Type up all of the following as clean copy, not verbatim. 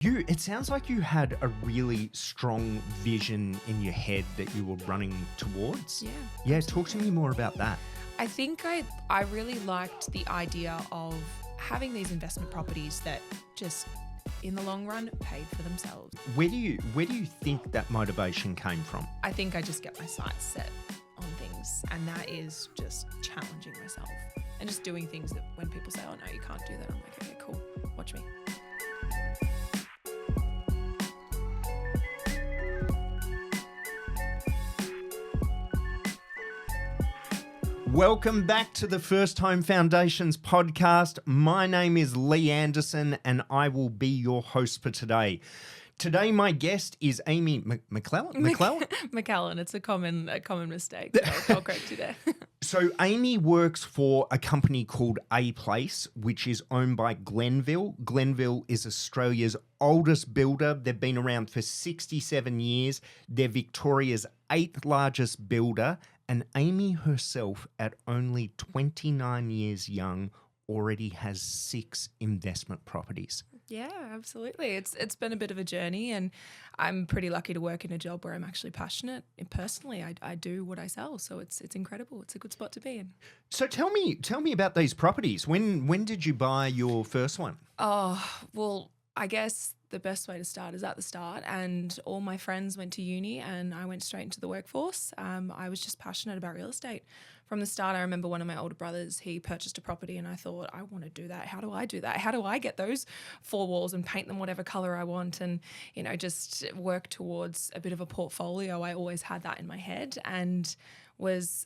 It sounds like you had a really strong vision in your head that you were running towards. Yeah. Yeah, absolutely. talk to me more about that. I think I really liked the idea of having these investment properties that just in the long run paid for themselves. Where do you think that motivation came from? I think I just get my sights set on things, and that is just challenging myself and just doing things that when people say, oh no, you can't do that, I'm like, okay, cool, watch me. Welcome back to the First Home Foundations podcast. My name is Lee Anderson and I will be your host for today. Today, my guest is Amy McKellin. McKellin. It's a common mistake. So I'll correct you there. So Amy works for a company called A Place, which is owned by Glenville. Glenville is Australia's oldest builder. They've been around for 67 years. They're Victoria's 8th largest builder. And Amy herself, at only 29 years young, already has 6 investment properties. Yeah, absolutely. It's been a bit of a journey, and I'm pretty lucky to work in a job where I'm actually passionate. And personally, I do what I sell, so it's incredible. It's a good spot to be in. So tell me about these properties. When did you buy your first one? Oh, well, I guess the best way to start is at the start, and all my friends went to uni and I went straight into the workforce. I was just passionate about real estate. From the start, I remember one of my older brothers, he purchased a property and I thought, I want to do that. How do I do that? How do I get those 4 walls and paint them whatever color I want and, just work towards a bit of a portfolio? I always had that in my head, and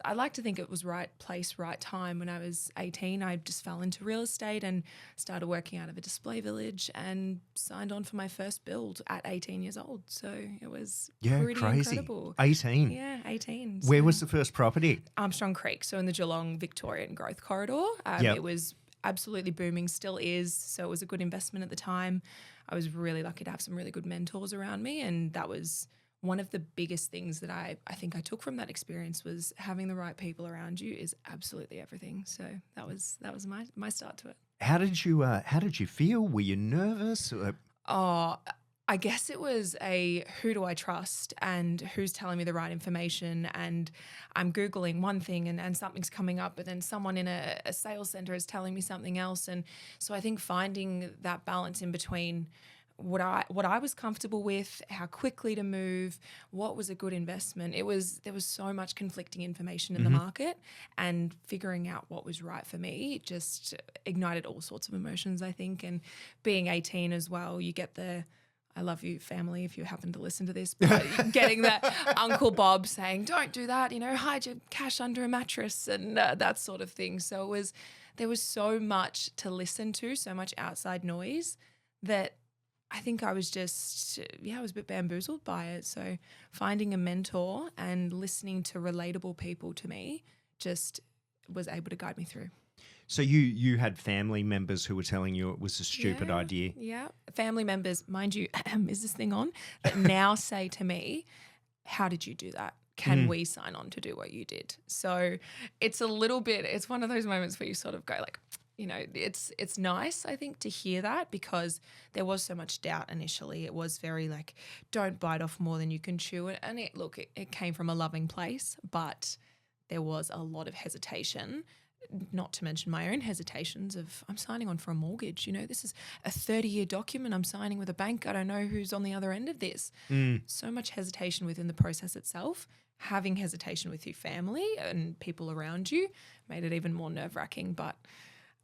I like to think it was right place, right time. When I was 18, I just fell into real estate and started working out of a display village and signed on for my first build at 18 years old. So it was pretty crazy. incredible. 18. Yeah, 18. Where So was the first property? Armstrong Creek, so in the Geelong Victorian growth corridor. Yep. It was absolutely booming, still is. So it was a good investment at the time. I was really lucky to have some really good mentors around me, and that was one of the biggest things that I think I took from that experience was having the right people around you is absolutely everything. So that was my start to it. How did you feel? Were you nervous? Oh, I guess it was who do I trust and who's telling me the right information, and I'm Googling one thing and something's coming up, but then someone in a sales center is telling me something else. And so I think finding that balance in between what I was comfortable with, how quickly to move, what was a good investment. There was so much conflicting information in the market, and figuring out what was right for me just ignited all sorts of emotions, I think. And being 18 as well, you get I love you family if you happen to listen to this, but getting that Uncle Bob saying, don't do that, hide your cash under a mattress and that sort of thing. So there was so much to listen to, so much outside noise that I think I was just, I was a bit bamboozled by it. So finding a mentor and listening to relatable people to me just was able to guide me through. So you had family members who were telling you it was a stupid idea? Yeah. Family members, mind you, is this thing on? That now say to me, how did you do that? Can we sign on to do what you did? So it's it's one of those moments where you sort of go like, it's nice, I think, to hear that, because there was so much doubt initially. It was very like, don't bite off more than you can chew. And it came from a loving place, but there was a lot of hesitation, not to mention my own hesitations of, I'm signing on for a mortgage. This is a 30-year document I'm signing with a bank. I don't know who's on the other end of this. So much hesitation within the process itself. Having hesitation with your family and people around you made it even more nerve-wracking, but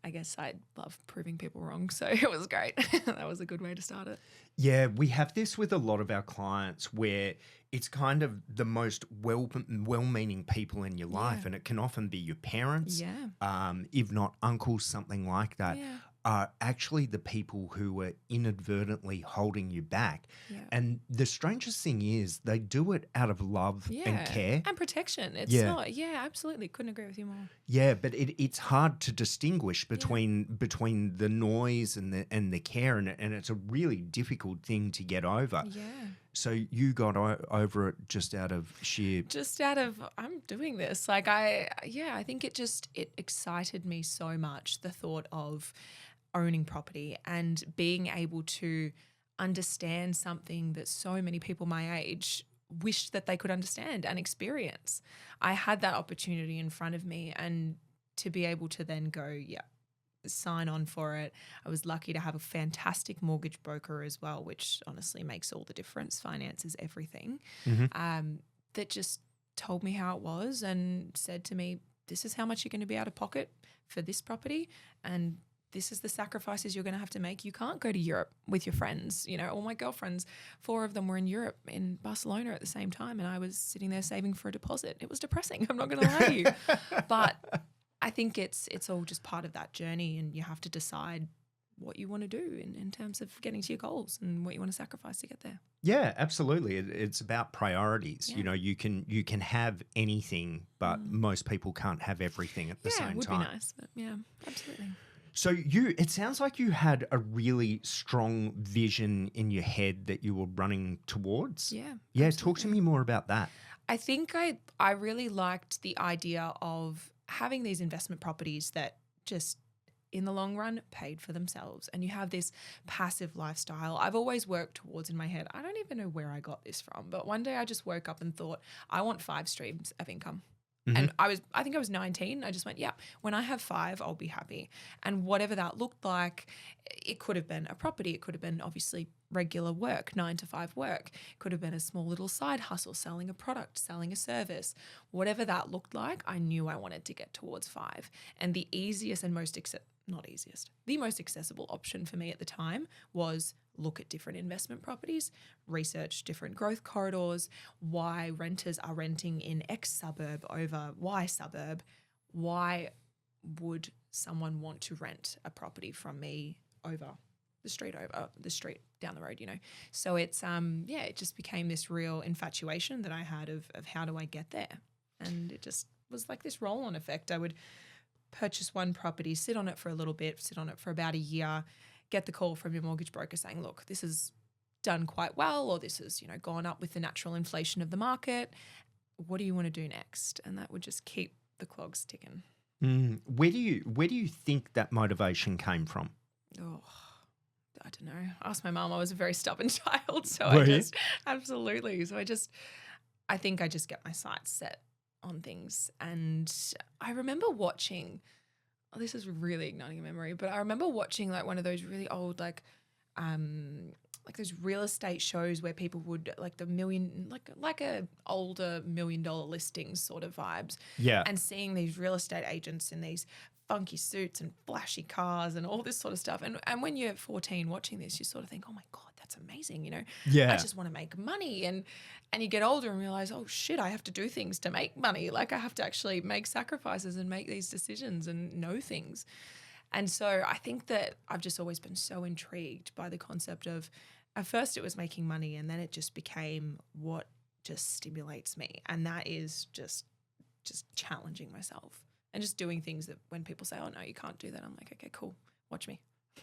I guess I love proving people wrong, so it was great. That was a good way to start it. Yeah, we have this with a lot of our clients where it's kind of the most well-meaning people in your life, and it can often be your parents, if not uncles, something like that, are actually the people who are inadvertently holding you back. Yeah. And the strangest thing is they do it out of love and care. And protection. It's not, absolutely. Couldn't agree with you more. Yeah, but it's hard to distinguish between the noise and the care, and it's a really difficult thing to get over. Yeah. So you got over it just out of sheer... I'm doing this. Like I think it excited me so much, the thought of owning property and being able to understand something that so many people my age wished that they could understand and experience. I had that opportunity in front of me, and to be able to then go, yeah, sign on for it. I was lucky to have a fantastic mortgage broker as well, which honestly makes all the difference. Finance is everything. That just told me how it was and said to me, this is how much you're going to be out of pocket for this property, and this is the sacrifices you're going to have to make. You can't go to Europe with your friends. You know, all my girlfriends, 4 of them were in Europe, in Barcelona at the same time, and I was sitting there saving for a deposit. It was depressing. I'm not going to lie to you. But I think it's all just part of that journey, and you have to decide what you want to do in terms of getting to your goals and what you want to sacrifice to get there. Yeah, absolutely. It's about priorities. Yeah. You know, you can have anything, but most people can't have everything at the same time. Yeah, it would be nice, but yeah, absolutely. So it sounds like you had a really strong vision in your head that you were running towards. Yeah. Yeah, absolutely. talk to me more about that. I think I really liked the idea of having these investment properties that just in the long run paid for themselves, and you have this passive lifestyle. I've always worked towards in my head. I don't even know where I got this from, but one day I just woke up and thought, I want 5 streams of income. And I think I was 19. I just went, yeah, when I have 5, I'll be happy. And whatever that looked like, it could have been a property. It could have been obviously regular work, 9 to 5 work. It could have been a small little side hustle, selling a product, selling a service. Whatever that looked like, I knew I wanted to get towards 5. And the easiest and the most accessible option for me at the time was look at different investment properties, research different growth corridors, why renters are renting in X suburb over Y suburb. Why would someone want to rent a property from me over the street down the road, you know? So it's, it just became this real infatuation that I had of how do I get there? And it just was like this roll-on effect. I would purchase one property, sit on it for a little bit, sit on it for about a year, get the call from your mortgage broker saying, look, this has done quite well, or this has, gone up with the natural inflation of the market. What do you want to do next? And that would just keep the clogs ticking. Where do you think that motivation came from? Oh, I don't know. Ask my mum. I was a very stubborn child. So absolutely. So I think I just get my sights set on things. And I remember watching, this is really igniting a memory, but I remember watching like one of those really old, like those real estate shows where people would like the million, like a older $1 million listings sort of vibes. Yeah. And seeing these real estate agents in these funky suits and flashy cars and all this sort of stuff. And when you're 14 watching this, you sort of think, oh my God, that's amazing. Yeah. I just want to make money. And you get older and realize, oh shit, I have to do things to make money. Like I have to actually make sacrifices and make these decisions and know things. And so I think that I've just always been so intrigued by the concept of, at first it was making money, and then it just became what just stimulates me. And that is just challenging myself and just doing things that when people say, oh no, you can't do that, I'm like, okay, cool, watch me.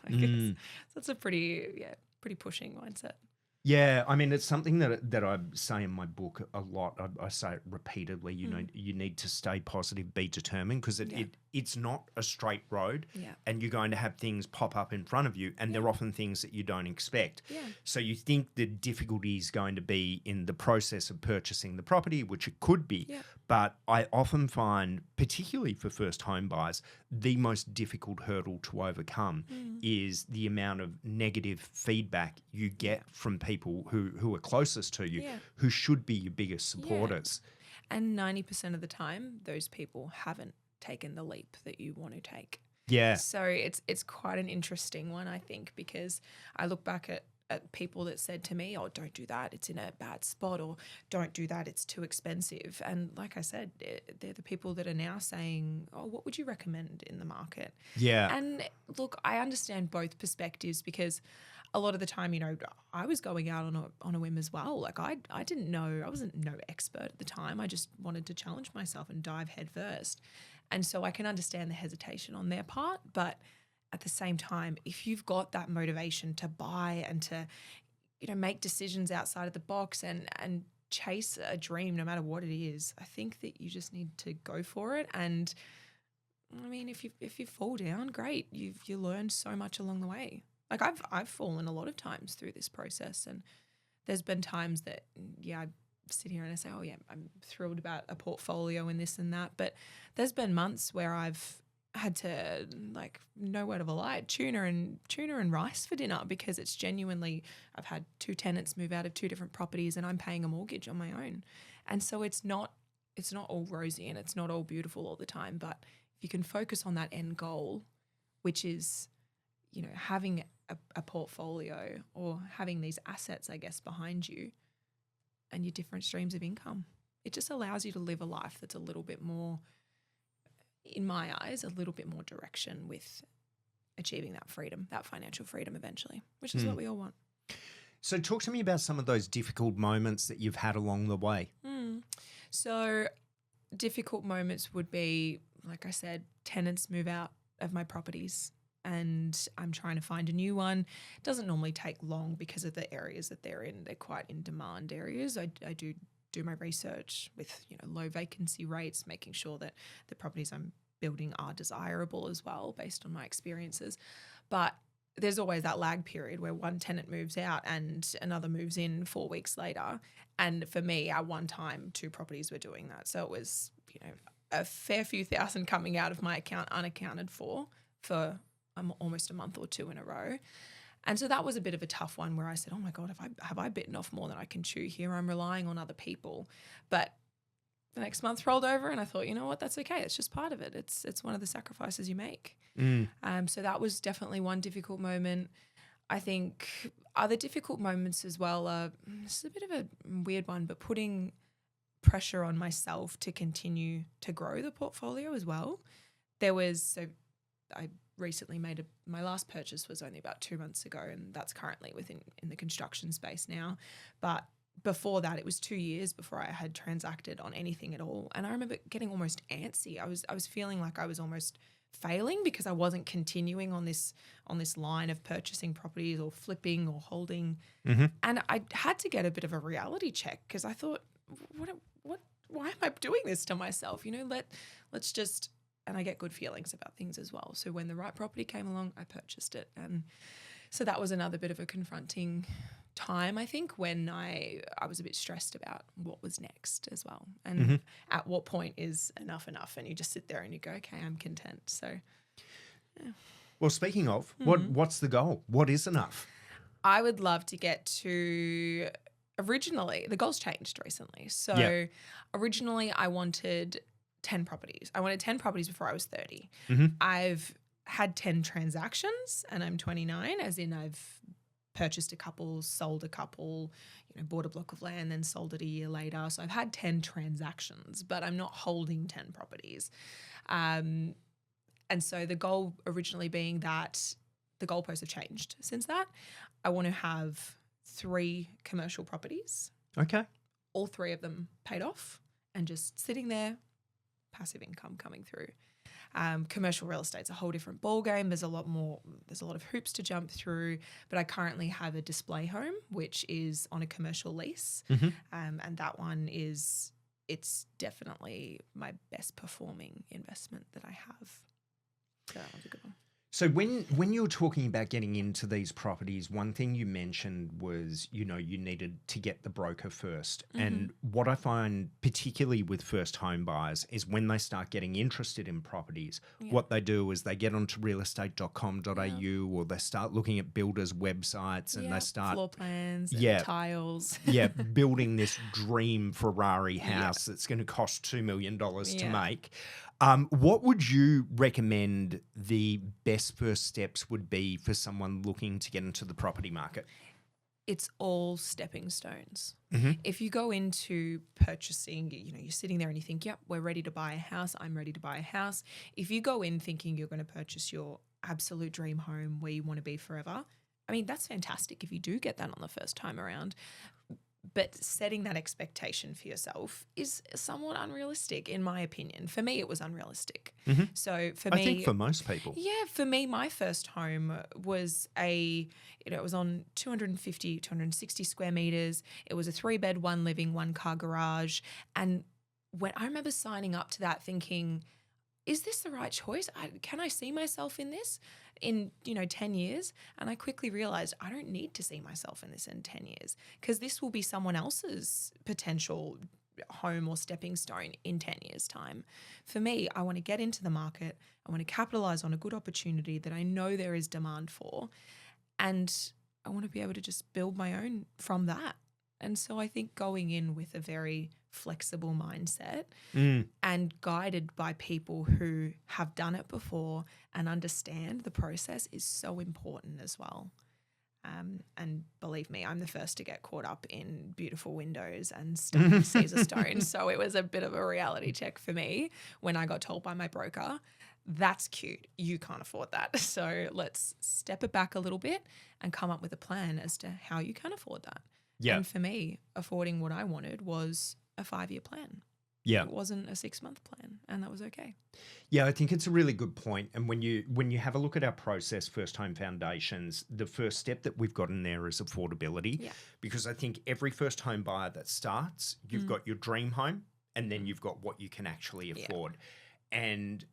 I guess that's a pretty pushing mindset. Yeah, I mean, it's something that I say in my book a lot. I say it repeatedly. You need to stay positive, be determined, because it's not a straight road, and you're going to have things pop up in front of you, and they're often things that you don't expect. Yeah. So you think the difficulty is going to be in the process of purchasing the property, which it could be, but I often find, particularly for first home buyers, the most difficult hurdle to overcome is the amount of negative feedback you get from people who are closest to you, who should be your biggest supporters. Yeah. And 90% of the time, those people haven't taken the leap that you want to take. Yeah. So it's quite an interesting one, I think, because I look back at people that said to me, oh, don't do that, it's in a bad spot, or don't do that, it's too expensive. And like I said, they're the people that are now saying, oh, what would you recommend in the market? Yeah. And look, I understand both perspectives, because a lot of the time, I was going out on a whim as well. Like I didn't know, I wasn't no expert at the time. I just wanted to challenge myself and dive head first. And so I can understand the hesitation on their part, but at the same time, if you've got that motivation to buy and to, make decisions outside of the box and chase a dream, no matter what it is, I think that you just need to go for it. And I mean, if you fall down, great. You learned so much along the way. Like I've fallen a lot of times through this process, and there's been times that, I sit here and I say, oh yeah, I'm thrilled about a portfolio and this and that. But there's been months where I've had to, like, no word of a lie, tuna and rice for dinner, because it's genuinely, I've had 2 tenants move out of 2 different properties and I'm paying a mortgage on my own. And so it's not all rosy and it's not all beautiful all the time. But if you can focus on that end goal, which is, having a portfolio or having these assets, I guess, behind you and your different streams of income, it just allows you to live a life that's a little bit more, in my eyes, a little bit more direction with achieving that freedom, that financial freedom eventually, which is what we all want. So talk to me about some of those difficult moments that you've had along the way. So difficult moments would be, like I said, tenants move out of my properties and I'm trying to find a new one. It doesn't normally take long because of the areas that they're in. They're quite in demand areas. I do my research with, low vacancy rates, making sure that the properties I'm building are desirable as well based on my experiences. But there's always that lag period where one tenant moves out and another moves in 4 weeks later. And for me, at one time, 2 properties were doing that. So it was, a fair few thousand coming out of my account unaccounted for almost a month or 2 in a row. And so that was a bit of a tough one where I said, oh my God, have I bitten off more than I can chew here? I'm relying on other people. But the next month rolled over and I thought, you know what, that's okay. It's just part of it. It's one of the sacrifices you make. So that was definitely one difficult moment. I think other difficult moments as well are, this is a bit of a weird one, but putting pressure on myself to continue to grow the portfolio as well. I recently my last purchase was only about 2 months ago, and that's currently in the construction space now. But before that, it was 2 years before I had transacted on anything at all. And I remember getting almost antsy. I was feeling like I was almost failing because I wasn't continuing on this line of purchasing properties or flipping or holding. And I had to get a bit of a reality check because I thought, why am I doing this to myself? Let's just. And I get good feelings about things as well. So when the right property came along, I purchased it. And so that was another bit of a confronting time, I think, when I was a bit stressed about what was next as well. And at what point is enough? And you just sit there and you go, okay, I'm content. So, yeah. Well, speaking of, what's the goal? What is enough? I would love to get to, originally, the goal's changed recently. So originally I wanted 10 properties. I wanted 10 properties before I was 30. I've had 10 transactions and I'm 29, as in I've purchased a couple, sold a couple, bought a block of land, then sold it a year later. So I've had 10 transactions, but I'm not holding 10 properties. And so the goal originally being that the goalposts have changed since that. I want to have 3 commercial properties. Okay. All 3 of them paid off and just sitting there, passive income coming through. Commercial real estate's a whole different ballgame. There's a lot of hoops to jump through, but I currently have a display home, which is on a commercial lease. And that one it's definitely my best performing investment that I have. So that was a good one. So when you were talking about getting into these properties, one thing you mentioned was, you needed to get the broker first. And what I find particularly with first home buyers is when they start getting interested in properties, what they do is they get onto realestate.com.au or they start looking at builders' websites and they start floor plans, tiles. Building this dream Ferrari house that's going to cost $2 million to make. What would you recommend the best first steps would be for someone looking to get into the property market? It's all stepping stones. If you go into purchasing, you're sitting there and you think, yep, we're ready to buy a house. I'm ready to buy a house. If you go in thinking you're going to purchase your absolute dream home where you want to be forever, I mean, that's fantastic if you do get that on the first time around. But setting that expectation for yourself is somewhat unrealistic, in my opinion. For me, it was unrealistic. So for me, I think for most people. Yeah, for me, my first home was it was on 260 square meters. It was a 3-bed, 1 living, 1 car garage. And when I remember signing up to that thinking, is this the right choice? Can I see myself in this in, 10 years? And I quickly realized I don't need to see myself in this in 10 years because this will be someone else's potential home or stepping stone in 10 years' time. For me, I want to get into the market. I want to capitalize on a good opportunity that I know there is demand for. And I want to be able to just build my own from that. And so I think going in with a very flexible mindset and guided by people who have done it before and understand the process is so important as well. And believe me, I'm the first to get caught up in beautiful windows and stunning Caesar stone. So it was a bit of a reality check for me when I got told by my broker, that's cute, you can't afford that. So let's step it back a little bit and come up with a plan as to how you can afford that. Yeah. And for me, affording what I wanted was a 5-year plan. Yeah. It wasn't a 6-month plan, and that was okay. Yeah, I think it's a really good point. And when you have a look at our process, First Home Foundations, the first step that we've got in there is affordability. Yeah. Because I think every first home buyer that starts, you've got your dream home and then you've got what you can actually afford. And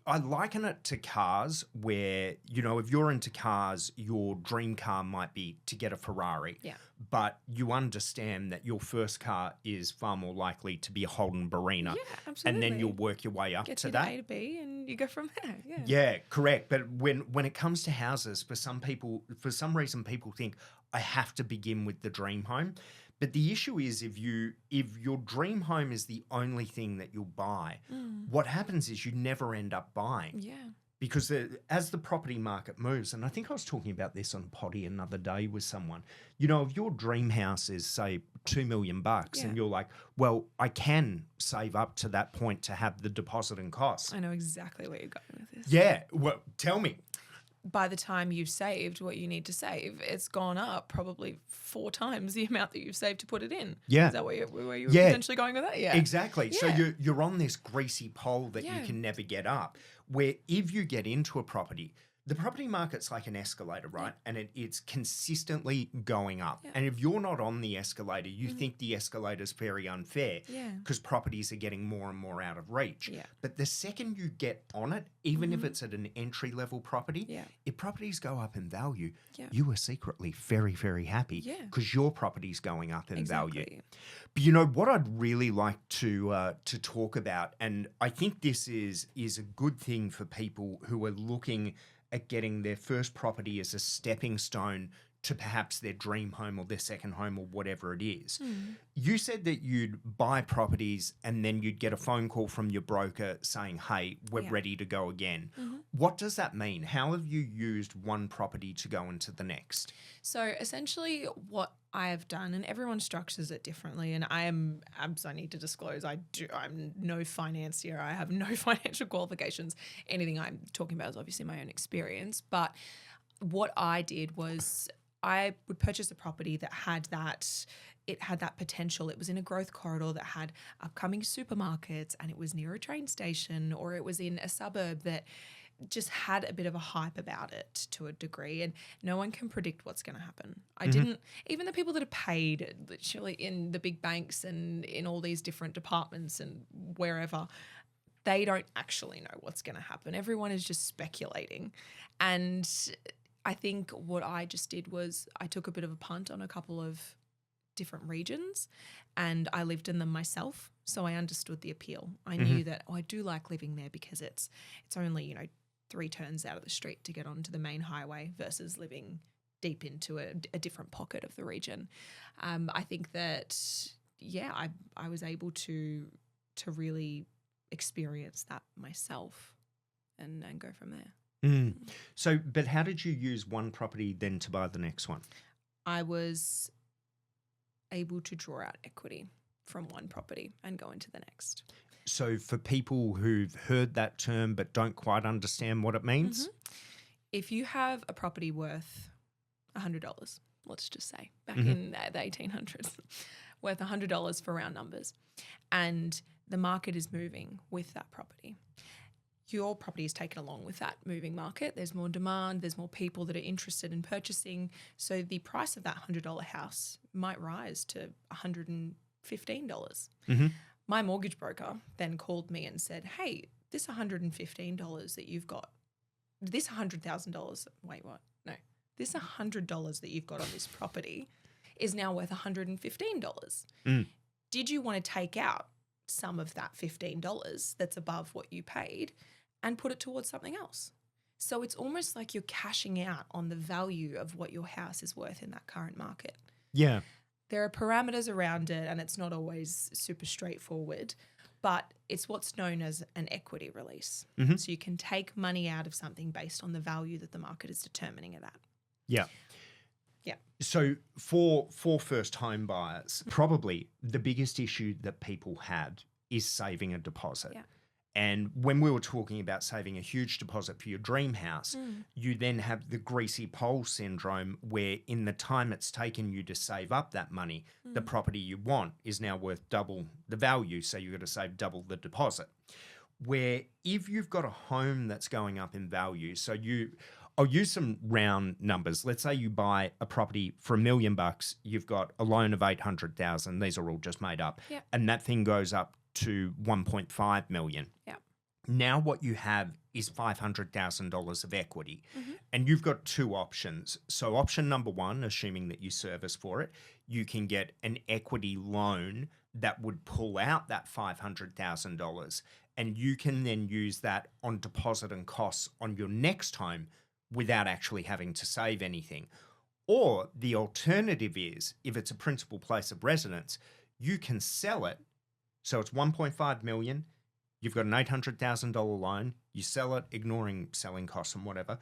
I liken it to cars where, if you're into cars, your dream car might be to get a Ferrari. Yeah. But you understand that your first car is far more likely to be a Holden Barina. Yeah, absolutely. And then you'll work your way up Get to you that. A to B and you go from there. Yeah. Yeah, correct. But when it comes to houses, for some reason, people think I have to begin with the dream home. But the issue is if your dream home is the only thing that you'll buy, what happens is you never end up buying. Yeah. Because as the property market moves, and I think I was talking about this on potty another day with someone, if your dream house is, say, $2 million and you're like, well, I can save up to that point to have the deposit and costs. I know exactly where you're going with this. Yeah. Well, tell me. By the time you've saved what you need to save, it's gone up probably 4 times the amount that you've saved to put it in. Yeah. Is that where you were potentially going with that? Yeah. Exactly. Yeah. So you're on this greasy pole that you can never get up, where if you get into a property, the property market's like an escalator, right? And it's consistently going up. Yeah. And if you're not on the escalator, you think the escalator's very unfair because properties are getting more and more out of reach. Yeah. But the second you get on it, even if it's at an entry-level property, if properties go up in value, you are secretly very, very happy because your property's going up in value. But what I'd really like to talk about, and I think this is a good thing for people who are looking at getting their first property as a stepping stone to perhaps their dream home or their second home or whatever it is. You said that you'd buy properties and then you'd get a phone call from your broker saying, hey, we're ready to go again. What does that mean? How have you used one property to go into the next? So essentially what I have done, and everyone structures it differently, and I need to disclose, I'm no financier. I have no financial qualifications. Anything I'm talking about is obviously my own experience. But what I did was I would purchase a property that had that potential. It was in a growth corridor that had upcoming supermarkets, and it was near a train station, or it was in a suburb that just had a bit of a hype about it to a degree, and no one can predict what's going to happen. I didn't, even the people that are paid literally in the big banks and in all these different departments and wherever, they don't actually know what's going to happen. Everyone is just speculating. And I think what I just did was I took a bit of a punt on a couple of different regions and I lived in them myself. So I understood the appeal. I knew that, I do like living there because it's only, 3 turns out of the street to get onto the main highway versus living deep into a different pocket of the region. I think that, I was able to really experience that myself and go from there. So, but how did you use one property then to buy the next one? I was able to draw out equity from one property and go into the next. So for people who've heard that term but don't quite understand what it means? If you have a property worth $100, let's just say, back in the 1800s, worth $100 for round numbers, and the market is moving with that property, your property is taken along with that moving market. There's more demand. There's more people that are interested in purchasing. So the price of that $100 house might rise to $115. My mortgage broker then called me and said, hey, this $115 that you've got, this $100,000, wait, what? No, this $100 that you've got on this property is now worth $115. Did you want to take out some of that $15 that's above what you paid and put it towards something else? So it's almost like you're cashing out on the value of what your house is worth in that current market. Yeah. There are parameters around it, and it's not always super straightforward, but it's what's known as an equity release. So you can take money out of something based on the value that the market is determining it at. Yeah. Yeah. So for first home buyers, probably the biggest issue that people have is saving a deposit. Yeah. And when we were talking about saving a huge deposit for your dream house, you then have the greasy pole syndrome, where in the time it's taken you to save up that money, the property you want is now worth double the value. So you've got to save double the deposit. Where if you've got a home that's going up in value, so I'll use some round numbers. Let's say you buy a property for $1 million. You've got a loan of 800,000. These are all just made up. Yeah. And that thing goes up to 1.5 million. Yeah. Now what you have is $500,000 of equity. And you've got two options. So option number one, assuming that you service for it, you can get an equity loan that would pull out that $500,000, and you can then use that on deposit and costs on your next home without actually having to save anything. Or the alternative is, if it's a principal place of residence, you can sell it. So it's 1.5 million. You've got an $800,000 loan. You sell it, ignoring selling costs and whatever.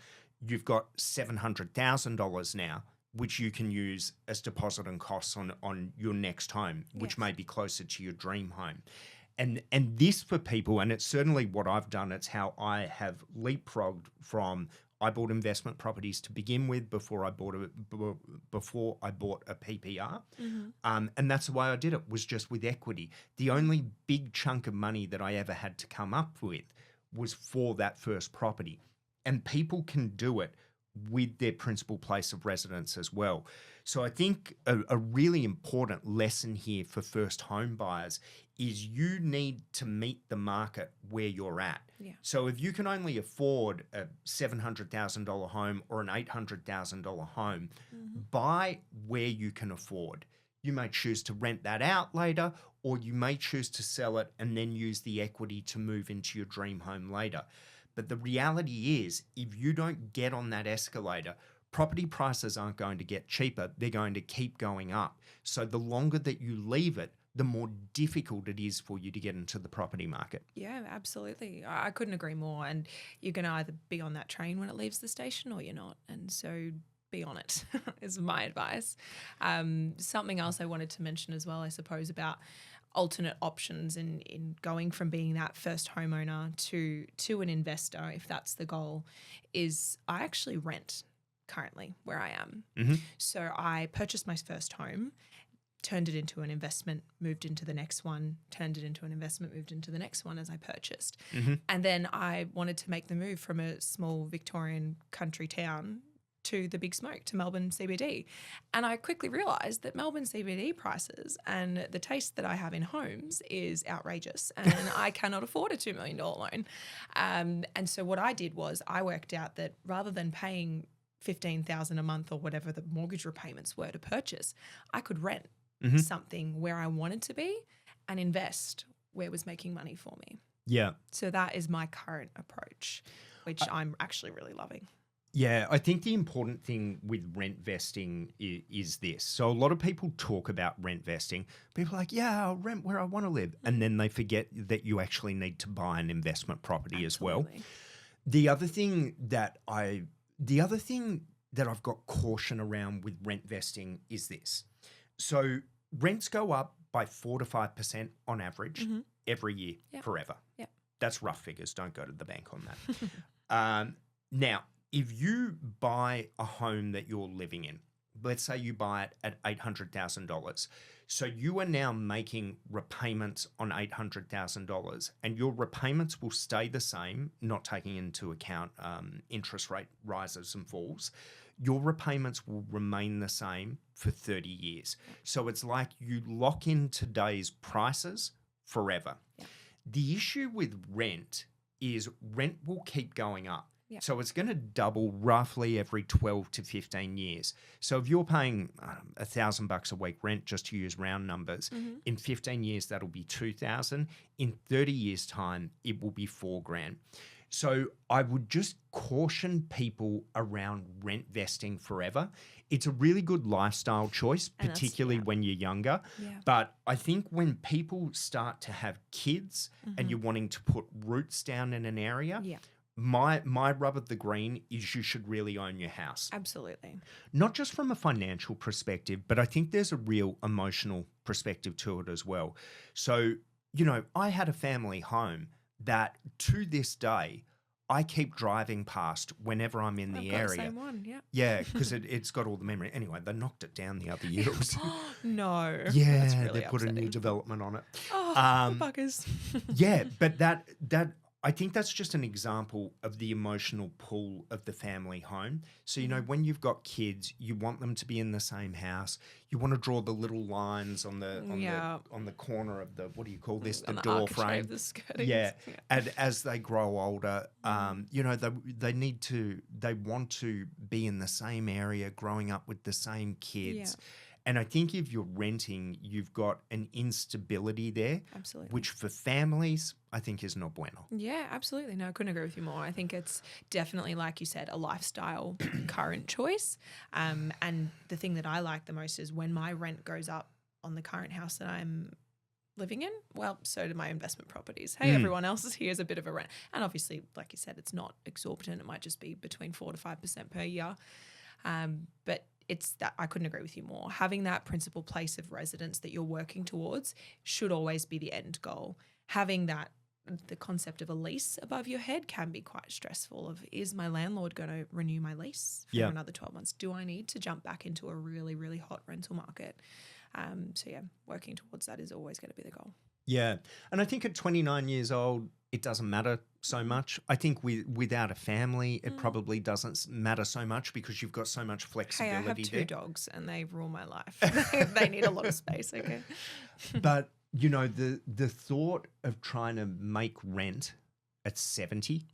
You've got $700,000 now, which you can use as deposit and costs on your next home, which may be closer to your dream home. And this for people, and it's certainly what I've done, it's how I have leapfrogged from, I bought investment properties to begin with before I bought a PPR. And that's the way I did it, was just with equity. The only big chunk of money that I ever had to come up with was for that first property. And people can do it with their principal place of residence as well. So I think a really important lesson here for first home buyers is you need to meet the market where you're at. Yeah. So if you can only afford a $700,000 home or an $800,000 home, buy where you can afford. You may choose to rent that out later, or you may choose to sell it and then use the equity to move into your dream home later. But the reality is, if you don't get on that escalator, property prices aren't going to get cheaper. They're going to keep going up. So the longer that you leave it, the more difficult it is for you to get into the property market. Yeah, absolutely. I couldn't agree more. And you're going to either be on that train when it leaves the station or you're not. And so be on it is my advice. Something else I wanted to mention as well, I suppose, about alternate options in going from being that first homeowner to an investor, if that's the goal, is I actually rent currently where I am. So I purchased my first home, turned it into an investment, moved into the next one, turned it into an investment, moved into the next one as I purchased. And then I wanted to make the move from a small Victorian country town to the big smoke, to Melbourne CBD. And I quickly realised that Melbourne CBD prices and the taste that I have in homes is outrageous, and I cannot afford a $2 million loan. And so what I did was I worked out that rather than paying $15,000 a month or whatever the mortgage repayments were to purchase, I could rent something where I wanted to be and invest where it was making money for me. Yeah. So that is my current approach, which I'm actually really loving. Yeah, I think the important thing with rent vesting is this. So a lot of people talk about rent vesting. People are like, yeah, I'll rent where I want to live. And then they forget that you actually need to buy an investment property as well. The other thing that I've got caution around with rent vesting is this. So rents go up by 4 to 5% on average every year forever. Yep. That's rough figures. Don't go to the bank on that. Now, if you buy a home that you're living in, let's say you buy it at $800,000. So you are now making repayments on $800,000, and your repayments will stay the same, not taking into account interest rate rises and falls. Your repayments will remain the same for 30 years. So it's like you lock in today's prices forever. Yeah. The issue with rent is rent will keep going up. Yeah. So it's going to double roughly every 12 to 15 years. So if you're paying $1,000 a week rent, just to use round numbers, in 15 years, that'll be 2,000. In 30 years' time, it will be $4,000. So I would just caution people around rent vesting forever. It's a really good lifestyle choice, particularly when you're younger. Yeah. But I think when people start to have kids and you're wanting to put roots down in an area, my rub of the green is you should really own your house. Absolutely. Not just from a financial perspective, but I think there's a real emotional perspective to it as well. So, you know, I had a family home that to this day, I keep driving past whenever I'm in the area. The same one, yeah. Yeah, because it's got all the memory. Anyway, they knocked it down the other year. No. Yeah, That's really they put a new upsetting. development on it. Oh, the buggers. Yeah, but that I think that's just an example of the emotional pull of the family home. So, you know, when you've got kids, you want them to be in the same house. You want to draw the little lines on the corner of the, what do you call this? The door frame. The skirtings. Yeah. And as they grow older, you know, they want to be in the same area, growing up with the same kids. Yeah. And I think if you're renting, you've got an instability there, Absolutely. which for families, I think is no bueno. Yeah, absolutely. No, I couldn't agree with you more. I think it's definitely, like you said, a lifestyle current choice. And the thing that I like the most is when my rent goes up on the current house that I'm living in, well, so do my investment properties. Hey, everyone else is here's a bit of a rent. And obviously, like you said, it's not exorbitant. It might just be between 4 to 5% per year. But it's that I couldn't agree with you more. Having that principal place of residence that you're working towards should always be the end goal. Having that, the concept of a lease above your head can be quite stressful. Of, is my landlord going to renew my lease for another 12 months? Do I need to jump back into a really, really hot rental market? So yeah, working towards that is always going to be the goal. Yeah. And I think at 29 years old, it doesn't matter so much. I think without a family, it probably doesn't matter so much because you've got so much flexibility. Hey, I have two there. dogs and they rule my life. They need a lot of space, okay? But, you know, the thought of trying to make rent at 70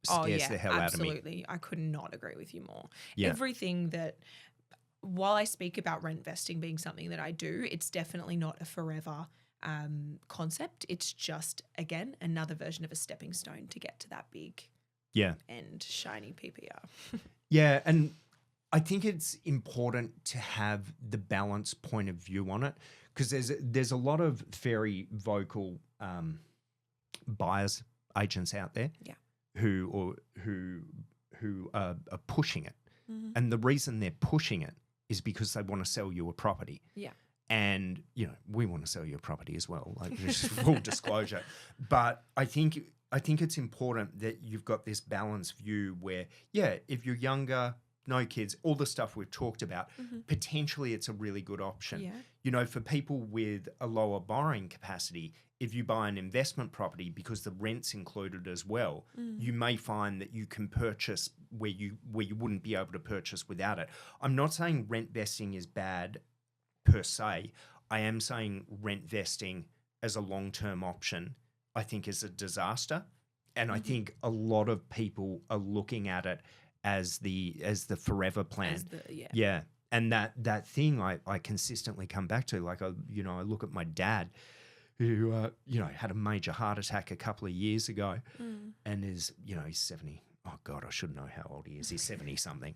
scares the hell out of me. Absolutely. I could not agree with you more. Yeah. Everything that, while I speak about rent vesting being something that I do, it's definitely not a forever concept. It's just, again, another version of a stepping stone to get to that big and shiny PPR. Yeah, and I think it's important to have the balanced point of view on it because there's a lot of very vocal buyers agents out there who are pushing it, and the reason they're pushing it is because they want to sell you a property. Yeah. And, you know, we want to sell your property as well, like just full disclosure. But I think it's important that you've got this balanced view where, if you're younger, no kids, all the stuff we've talked about, potentially it's a really good option. Yeah. You know, for people with a lower borrowing capacity, if you buy an investment property because the rent's included as well, you may find that you can purchase where you wouldn't be able to purchase without it. I'm not saying rent vesting is bad per se. I am saying rent vesting as a long-term option, I think, is a disaster. And I think a lot of people are looking at it as the forever plan. Yeah. And that thing I consistently come back to, like, I look at my dad who, had a major heart attack a couple of years ago and is, he's 70. Oh God, I should know how old he is. He's 70 something.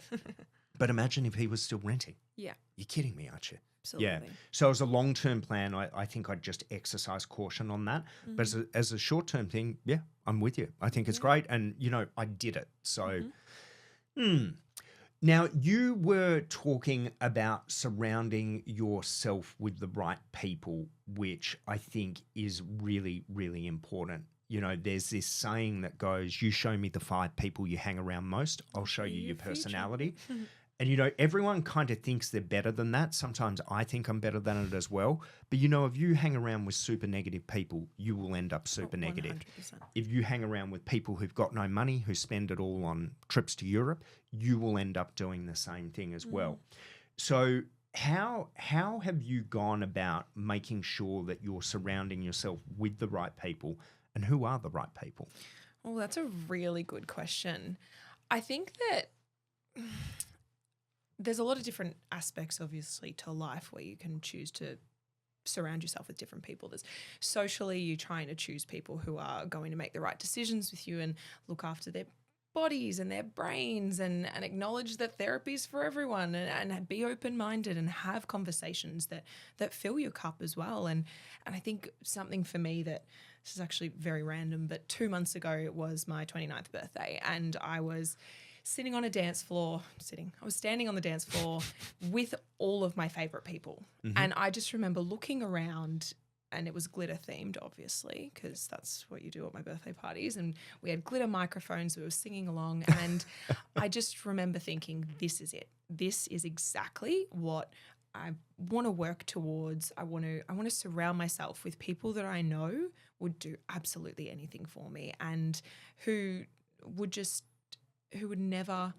But imagine if he was still renting. Yeah. You're kidding me, aren't you? Absolutely. Yeah. So as a long-term plan, I think I'd just exercise caution on that. But as a short-term thing, I'm with you. I think it's great. And, I did it. So, Now, you were talking about surrounding yourself with the right people, which I think is really, really important. There's this saying that goes, you show me the 5 people you hang around most, I'll show you your personality. And, everyone kind of thinks they're better than that. Sometimes I think I'm better than it as well. But, if you hang around with super negative people, you will end up super negative. 100%. If you hang around with people who've got no money, who spend it all on trips to Europe, you will end up doing the same thing as well. So how have you gone about making sure that you're surrounding yourself with the right people, and who are the right people? Well, that's a really good question. I think that there's a lot of different aspects, obviously, to life where you can choose to surround yourself with different people. There's socially, you're trying to choose people who are going to make the right decisions with you and look after their bodies and their brains and acknowledge that therapy is for everyone and be open-minded and have conversations that fill your cup as well. And I think something for me that this is actually very random, but 2 months ago it was my 29th birthday and I was standing on the dance floor with all of my favorite people. Mm-hmm. And I just remember looking around and it was glitter themed, obviously, because that's what you do at my birthday parties. And we had glitter microphones. We were singing along. And I just remember thinking, this is it. This is exactly what I want to work towards. I want to surround myself with people that I know would do absolutely anything for me and who would never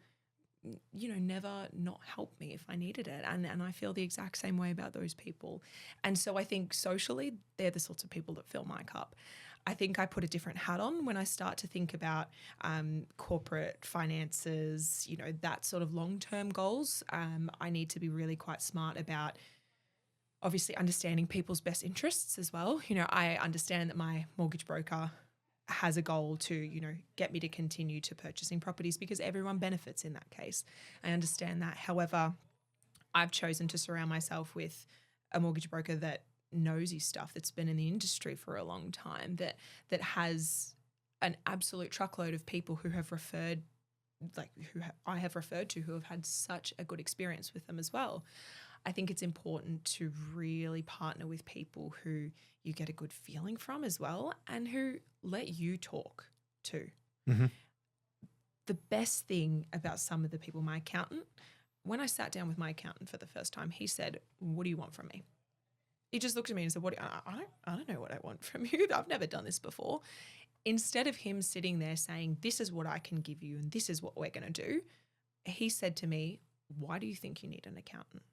not help me if I needed it. And I feel the exact same way about those people. And so I think socially, they're the sorts of people that fill my cup. I think I put a different hat on when I start to think about corporate finances, that sort of long-term goals. I need to be really quite smart about obviously understanding people's best interests as well. I understand that my mortgage broker has a goal to, get me to continue to purchasing properties because everyone benefits in that case. I understand that. However, I've chosen to surround myself with a mortgage broker that knows his stuff, that's been in the industry for a long time, that has an absolute truckload of people who have referred, I have referred to, who have had such a good experience with them as well. I think it's important to really partner with people who you get a good feeling from as well and who let you talk to. Mm-hmm. The best thing about some of the people, my accountant, when I sat down with my accountant for the first time, he said, "What do you want from me?" He just looked at me and said, I don't know what I want from you. I've never done this before. Instead of him sitting there saying, this is what I can give you and this is what we're going to do, he said to me, why do you think you need an accountant?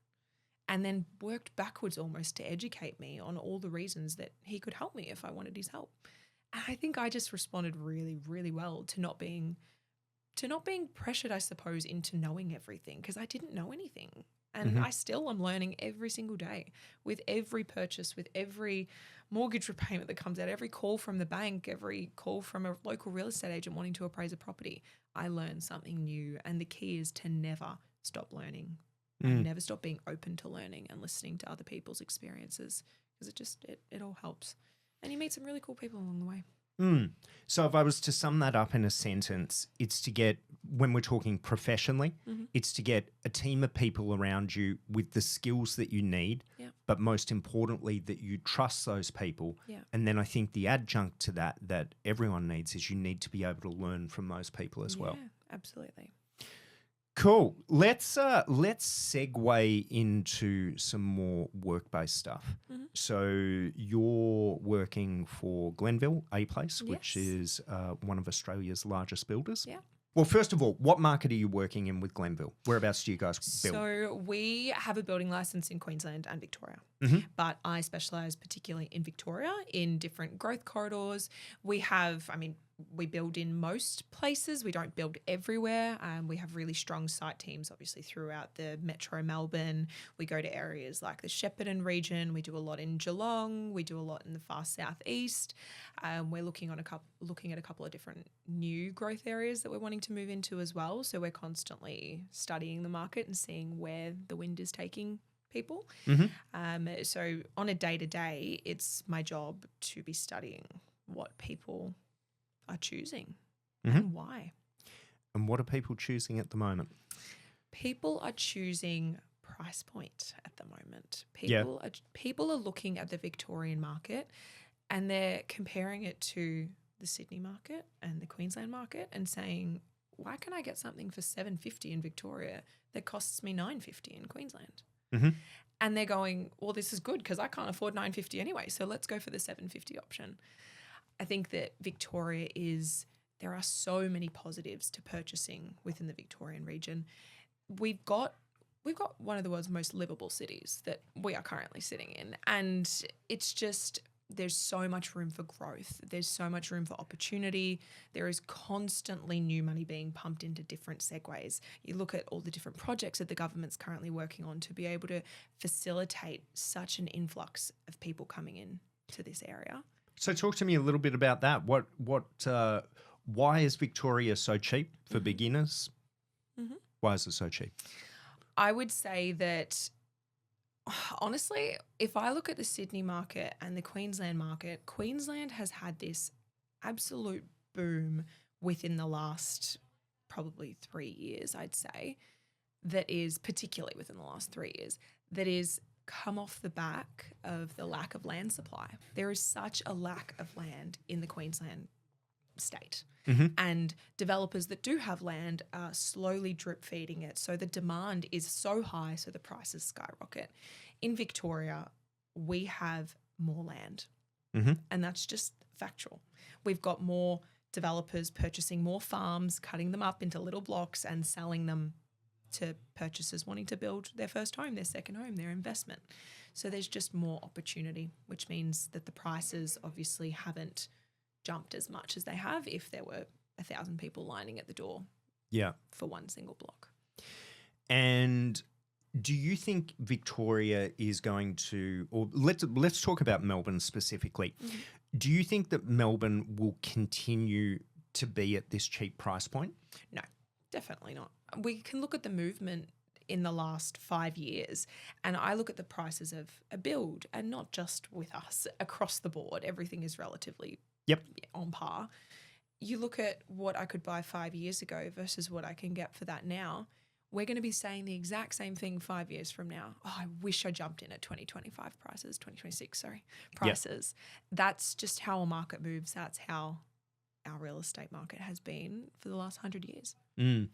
And then worked backwards almost to educate me on all the reasons that he could help me if I wanted his help. And I think I just responded really, really well to not being pressured, I suppose, into knowing everything, because I didn't know anything. And I still am learning every single day with every purchase, with every mortgage repayment that comes out, every call from the bank, every call from a local real estate agent wanting to appraise a property. I learn something new. And the key is to never stop learning. And never stop being open to learning and listening to other people's experiences, because it all helps. And you meet some really cool people along the way. So if I was to sum that up in a sentence, it's to get, when we're talking professionally, it's to get a team of people around you with the skills that you need, but most importantly, that you trust those people. And then I think the adjunct to that everyone needs is you need to be able to learn from those people as well. Absolutely. Cool. Let's segue into some more work-based stuff. So you're working for Glenville, A Place, which is one of Australia's largest builders. Yeah. Well, first of all, what market are you working in with Glenville? Whereabouts do you guys build? So we have a building license in Queensland and Victoria, but I specialise particularly in Victoria in different growth corridors. We build in most places. We don't build everywhere. We have really strong site teams, obviously, throughout the metro Melbourne. We go to areas like the Shepparton region. We do a lot in Geelong. We do a lot in the far southeast. We're looking at a couple of different new growth areas that we're wanting to move into as well. So we're constantly studying the market and seeing where the wind is taking people. So on a day-to-day, it's my job to be studying what people are choosing and why. And what are people choosing at the moment? People are choosing price point at the moment. People are looking at the Victorian market and they're comparing it to the Sydney market and the Queensland market and saying, why can I get something for $750 in Victoria that costs me $950 in Queensland? And they're going, well, this is good because I can't afford $950 anyway, so let's go for the $750 option. I think that there are so many positives to purchasing within the Victorian region. We've got one of the world's most livable cities that we are currently sitting in, and it's just there's so much room for growth. There's so much room for opportunity. There is constantly new money being pumped into different segues. You look at all the different projects that the government's currently working on to be able to facilitate such an influx of people coming in to this area. So talk to me a little bit about that. Why is Victoria so cheap for beginners? Mm-hmm. Why is it so cheap? I would say that, honestly, if I look at the Sydney market and the Queensland market, Queensland has had this absolute boom within the last probably 3 years, I'd say, that is particularly within the last 3 years, that is come off the back of the lack of land supply. There is such a lack of land in the Queensland state. Mm-hmm. And developers that do have land are slowly drip feeding it. So the demand is so high, so the prices skyrocket. In Victoria, we have more land. Mm-hmm. And that's just factual. We've got more developers purchasing more farms, cutting them up into little blocks and selling them to purchasers wanting to build their first home, their second home, their investment. So there's just more opportunity, which means that the prices obviously haven't jumped as much as they have if there were 1,000 people lining at the door for one single block. And do you think Victoria is going to, or let's talk about Melbourne specifically. Mm-hmm. Do you think that Melbourne will continue to be at this cheap price point? No, definitely not. We can look at the movement in the last 5 years, and I look at the prices of a build, and not just with us, across the board. Everything is relatively on par. You look at what I could buy 5 years ago versus what I can get for that now. We're going to be saying the exact same thing 5 years from now. Oh, I wish I jumped in at 2025 prices, 2026, prices. Yep. That's just how a market moves. That's how our real estate market has been for the last 100 years. Mm.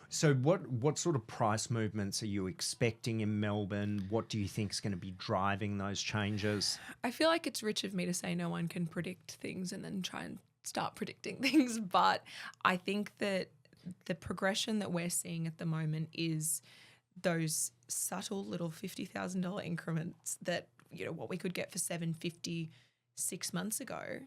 So what sort of price movements are you expecting in Melbourne? What do you think is going to be driving those changes? I feel like it's rich of me to say no one can predict things and then try and start predicting things. But I think that the progression that we're seeing at the moment is those subtle little $50,000 increments that, what we could get for $750 6 months ago.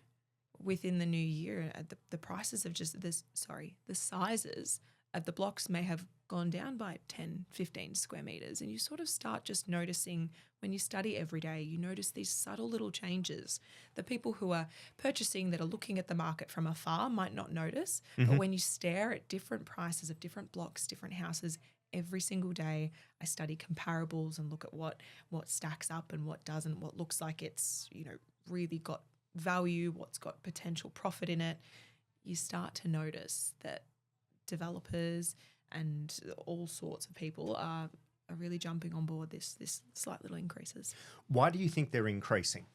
Within the new year, the prices of the sizes of the blocks may have gone down by 10, 15 square meters. And you sort of start just noticing when you study every day, you notice these subtle little changes. The people who are purchasing that are looking at the market from afar might not notice. Mm-hmm. But when you stare at different prices of different blocks, different houses, every single day, I study comparables and look at what stacks up and what doesn't, what looks like it's, really got value, what's got potential profit in it. You start to notice that developers and all sorts of people are really jumping on board this slight little increases. Why do you think they're increasing?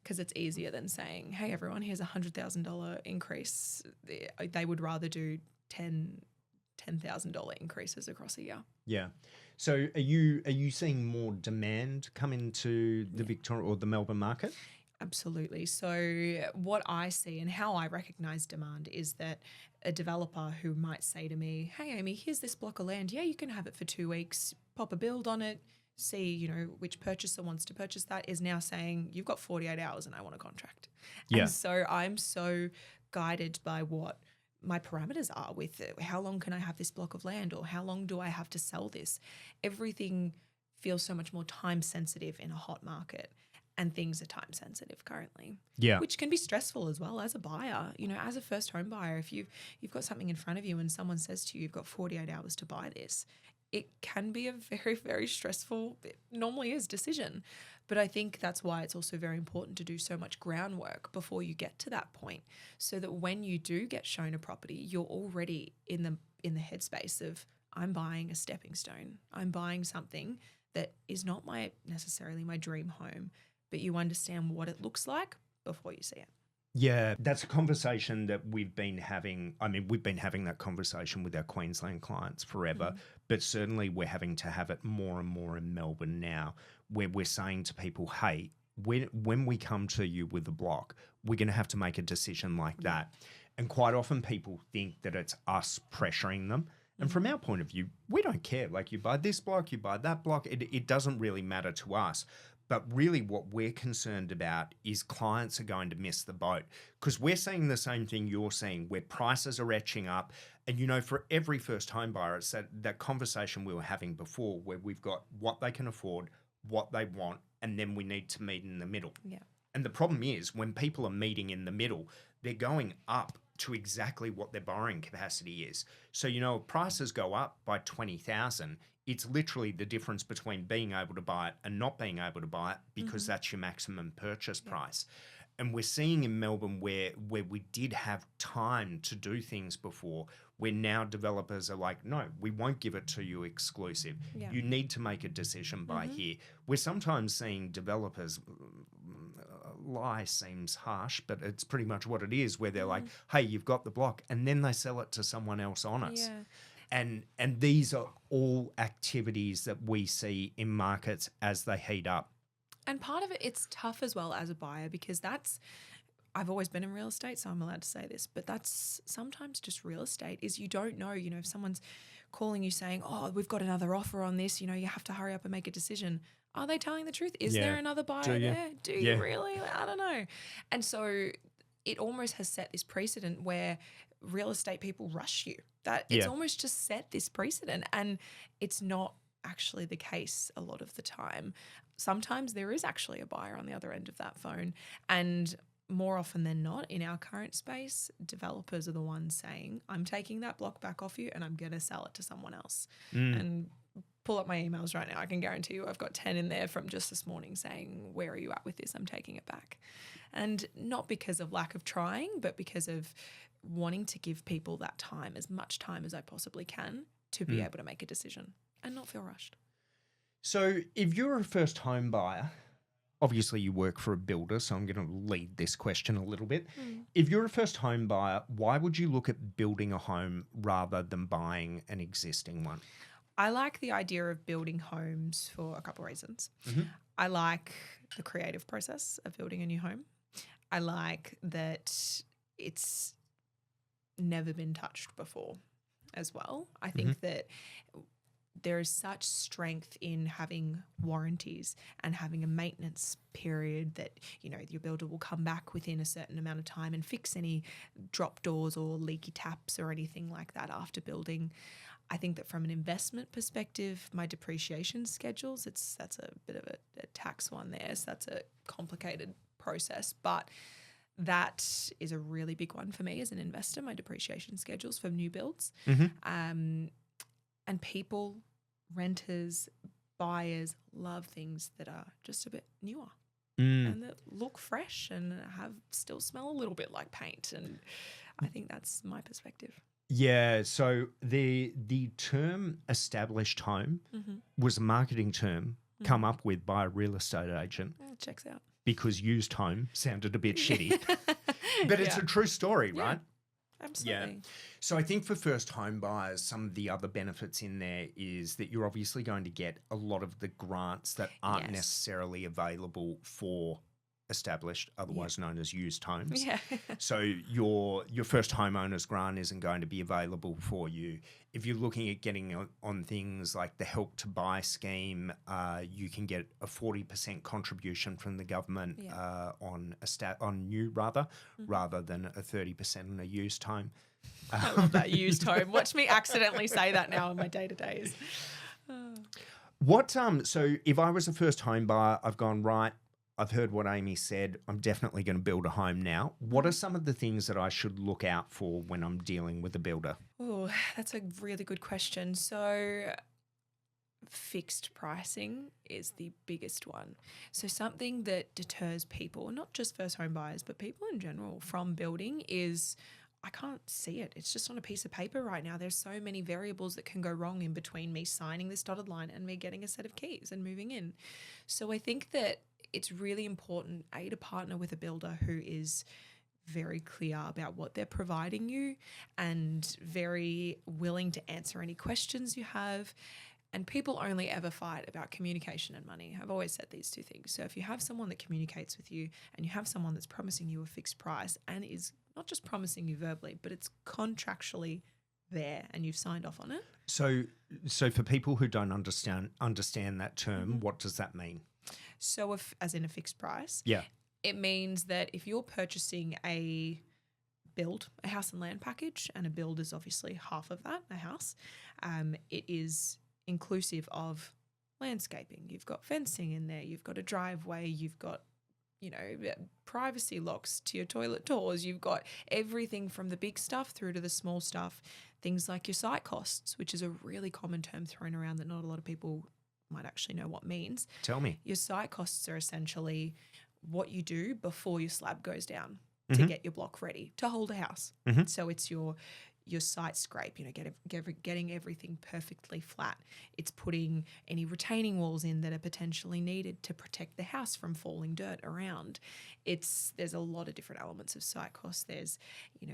Because it's easier than saying, hey, everyone, here's a $100,000 increase. They would rather do $10,000 increases across a year. Yeah. So are you seeing more demand come into the Victoria or the Melbourne market? Absolutely. So what I see and how I recognize demand is that a developer who might say to me, hey, Amy, here's this block of land. Yeah, you can have it for 2 weeks, pop a build on it, see, which purchaser wants to purchase that, is now saying you've got 48 hours and I want a contract. Yeah. And so I'm so guided by what my parameters are with it. How long can I have this block of land, or how long do I have to sell this? Everything feels so much more time sensitive in a hot market. And things are time sensitive currently, which can be stressful as well as a buyer. As a first home buyer, if you've got something in front of you and someone says to you, you've got 48 hours to buy this, it can be a very, very stressful, it normally is, decision. But I think that's why it's also very important to do so much groundwork before you get to that point, so that when you do get shown a property, you're already in the headspace of, I'm buying a stepping stone. I'm buying something that is not necessarily my dream home, but you understand what it looks like before you see it. Yeah, that's a conversation that we've been having. I mean, we've been having that conversation with our Queensland clients forever, but certainly we're having to have it more and more in Melbourne now, where we're saying to people, hey, when we come to you with a block, we're going to have to make a decision like that. And quite often people think that it's us pressuring them. And from our point of view, we don't care. Like, you buy this block, you buy that block, it doesn't really matter to us. But really what we're concerned about is clients are going to miss the boat, because we're seeing the same thing you're seeing, where prices are etching up. And, for every first home buyer, it's that conversation we were having before, where we've got what they can afford, what they want, and then we need to meet in the middle. Yeah. And the problem is, when people are meeting in the middle, they're going up to exactly what their borrowing capacity is. So, if prices go up by 20,000, it's literally the difference between being able to buy it and not being able to buy it, because that's your maximum purchase price. And we're seeing in Melbourne where we did have time to do things before, where now developers are like, no, we won't give it to you exclusive. Yeah. You need to make a decision by here. We're sometimes seeing developers, lie seems harsh, but it's pretty much what it is, where they're like, hey, you've got the block, and then they sell it to someone else on us. Yeah. And these are all activities that we see in markets as they heat up. And part of it, it's tough as well as a buyer, because I've always been in real estate, so I'm allowed to say this, but that's sometimes just real estate, is you don't know, if someone's calling you saying, oh, we've got another offer on this, you have to hurry up and make a decision. Are they telling the truth? Is there another buyer there? Do you really? I don't know. And so it almost has set this precedent where real estate people rush you. That it's almost just set this precedent, and it's not actually the case a lot of the time. Sometimes there is actually a buyer on the other end of that phone, and more often than not in our current space, developers are the ones saying, I'm taking that block back off you and I'm going to sell it to someone else. And pull up my emails right now. I can guarantee you I've got 10 in there from just this morning saying, where are you at with this? I'm taking it back. And not because of lack of trying, but because of wanting to give people that time, as much time as I possibly can, to be able to make a decision and not feel rushed. So if you're a first home buyer, obviously you work for a builder, so I'm going to lead this question a little bit. If you're a first home buyer, why would you look at building a home rather than buying an existing one? I like the idea of building homes for a couple of reasons. I like the creative process of building a new home. I like that it's never been touched before as well. I think that there is such strength in having warranties and having a maintenance period that, your builder will come back within a certain amount of time and fix any drop doors or leaky taps or anything like that after building. I think that from an investment perspective, my depreciation schedules, that's a bit of a tax one there. So that's a complicated process, but that is a really big one for me as an investor, my depreciation schedules for new builds. And people, renters, buyers love things that are just a bit newer and that look fresh and still smell a little bit like paint. And I think that's my perspective. Yeah, so the term established home was a marketing term come up with by a real estate agent. It checks out. Because used home sounded a bit shitty. But it's a true story, right? Absolutely. Yeah. So I think for first home buyers, some of the other benefits in there is that you're obviously going to get a lot of the grants that aren't necessarily available for established, otherwise known as used homes. Yeah. So your first homeowner's grant isn't going to be available for you. If you're looking at getting on things like the Help to Buy scheme, you can get a 40% contribution from the government on new rather than a 30% on a used home. I love that, used home. Watch me accidentally say that now in my day-to-days. So if I was a first home buyer, I've gone, right, I've heard what Amy said. I'm definitely going to build a home now. What are some of the things that I should look out for when I'm dealing with a builder? Oh, that's a really good question. So fixed pricing is the biggest one. So something that deters people, not just first home buyers, but people in general from building is, I can't see it. It's just on a piece of paper right now. There's so many variables that can go wrong in between me signing this dotted line and me getting a set of keys and moving in. So I think that it's really important, to partner with a builder who is very clear about what they're providing you and very willing to answer any questions you have. And people only ever fight about communication and money. I've always said these two things. So if you have someone that communicates with you and you have someone that's promising you a fixed price and is not just promising you verbally, but it's contractually there and you've signed off on it. So for people who don't understand that term, what does that mean? So as in a fixed price, Yeah. it means that if you're purchasing a house and land package, and a build is obviously half of that, a house, it is inclusive of landscaping. You've got fencing in there. You've got a driveway. You've got, privacy locks to your toilet doors. You've got everything from the big stuff through to the small stuff, things like your site costs, which is a really common term thrown around that not a lot of people might actually know what means. Tell me. Your site costs are essentially what you do before your slab goes down to get your block ready to hold a house. So it's your site scrape, getting everything perfectly flat. It's putting any retaining walls in that are potentially needed to protect the house from falling dirt around. There's a lot of different elements of site costs. There's, I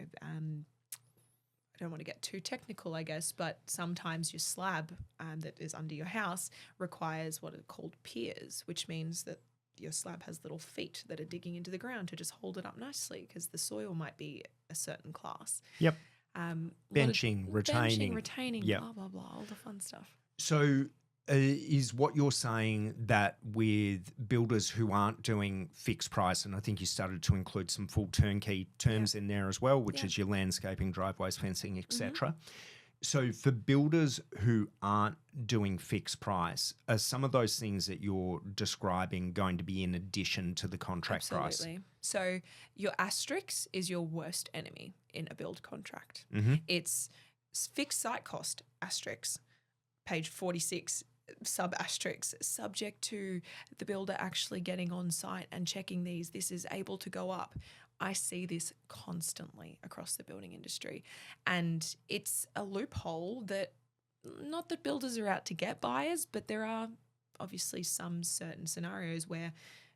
don't want to get too technical, I guess, but sometimes your slab that is under your house requires what are called piers, which means that your slab has little feet that are digging into the ground to just hold it up nicely because the soil might be a certain class. Yep. Benching, retaining, yep. Blah, blah, blah, all the fun stuff. So is what you're saying that with builders who aren't doing fixed price, and I think you started to include some full turnkey terms in there as well, which is your landscaping, driveways, fencing, etc. So for builders who aren't doing fixed price, are some of those things that you're describing going to be in addition to the contract price? Absolutely. So your asterisk is your worst enemy in a build contract. It's fixed site cost asterisk, page 46, sub asterisk, subject to the builder actually getting on site and checking these. This is able to go up. I see this constantly across the building industry, and it's a loophole that not that builders are out to get buyers, but there are obviously some certain scenarios where